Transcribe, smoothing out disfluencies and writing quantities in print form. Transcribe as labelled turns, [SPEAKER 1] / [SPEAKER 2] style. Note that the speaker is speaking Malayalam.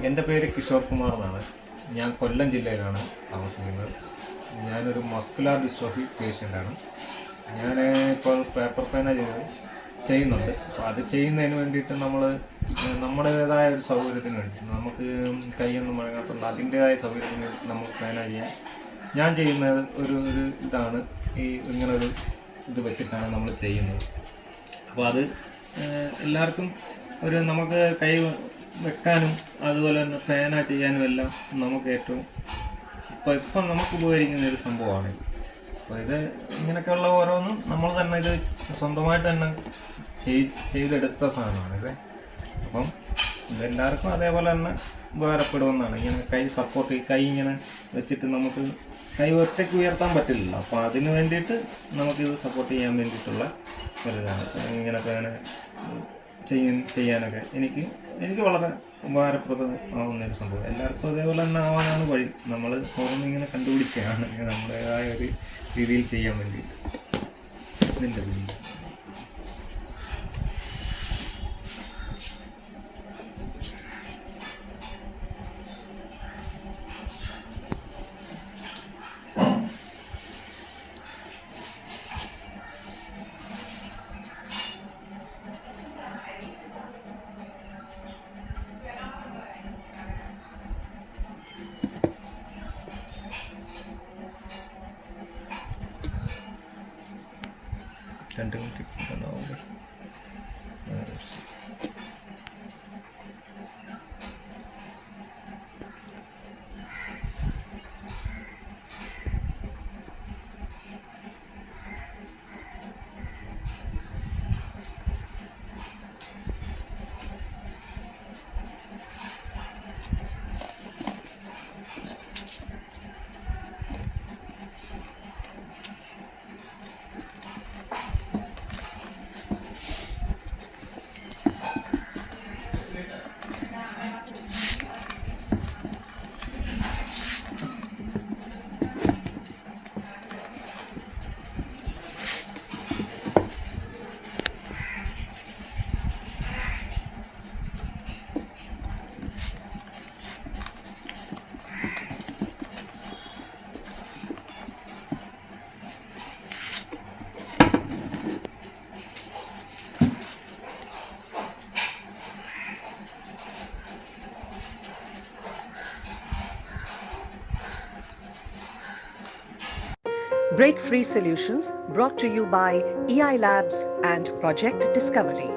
[SPEAKER 1] എൻ്റെ പേര് കിഷോർ കുമാർ എന്നാണ്. ഞാൻ കൊല്ലം ജില്ലയിലാണ് താമസിക്കുന്നത്. ഞാനൊരു മസ്കുലാർ ഡിസ്ട്രോഫി പേഷ്യൻ്റാണ്. ഞാൻ ഇപ്പോൾ പേപ്പർ പേന ചെയ്യുന്നുണ്ട്. അപ്പോൾ അത് ചെയ്യുന്നതിന് വേണ്ടിയിട്ട് നമ്മുടേതായ ഒരു സൗകര്യത്തിന് വേണ്ടി നമുക്ക് കൈയൊന്നും മുഴങ്ങാത്തുള്ള അതിൻ്റേതായ സൗകര്യത്തിന് വേണ്ടി നമുക്ക് പേന ചെയ്യാൻ ഞാൻ ചെയ്യുന്നത് ഒരു ഇതാണ്. ഇങ്ങനൊരു ഇത് വെച്ചിട്ടാണ് നമ്മൾ ചെയ്യുന്നത്. അപ്പോൾ അത് എല്ലാവർക്കും നമുക്ക് കൈ വെക്കാനും അതുപോലെ തന്നെ പേന ചെയ്യാനും എല്ലാം നമുക്ക് ഏറ്റവും ഇപ്പം നമുക്ക് ഉപകരിക്കുന്ന ഒരു സംഭവമാണ്. അപ്പോൾ ഇത് ഇങ്ങനെയൊക്കെയുള്ള ഓരോന്നും നമ്മൾ തന്നെ ഇത് സ്വന്തമായിട്ട് തന്നെ ചെയ്തെടുത്ത സാധനമാണ് ഇത്. അപ്പം ഇതെല്ലാവർക്കും അതേപോലെ തന്നെ ഉപകാരപ്പെടുമെന്നാണ്. ഇങ്ങനെ കൈ ഇങ്ങനെ വെച്ചിട്ട് നമുക്ക് കൈ ഒറ്റയ്ക്ക് ഉയർത്താൻ പറ്റില്ലല്ലോ. അപ്പോൾ അതിന് വേണ്ടിയിട്ട് നമുക്കിത് സപ്പോർട്ട് ചെയ്യാൻ വേണ്ടിയിട്ടുള്ള ഒരിതാണ്. ഇങ്ങനെയൊക്കെ അങ്ങനെ ചെയ്യാനൊക്കെ എനിക്ക് വളരെ ഉപകാരപ്രദമാവുന്നൊരു സംഭവം. എല്ലാവർക്കും അതേപോലെ തന്നെ ആവാനാണ് വഴി. നമ്മൾ ഓരോന്നിങ്ങനെ കണ്ടുപിടിക്കുകയാണ് നമ്മുടേതായ ഒരു രീതിയിൽ ചെയ്യാൻ വേണ്ടിയിട്ട്. ഇതിൻ്റെ രണ്ട് minute
[SPEAKER 2] Break Free Solutions, brought to you by EI Labs and Project Discovery.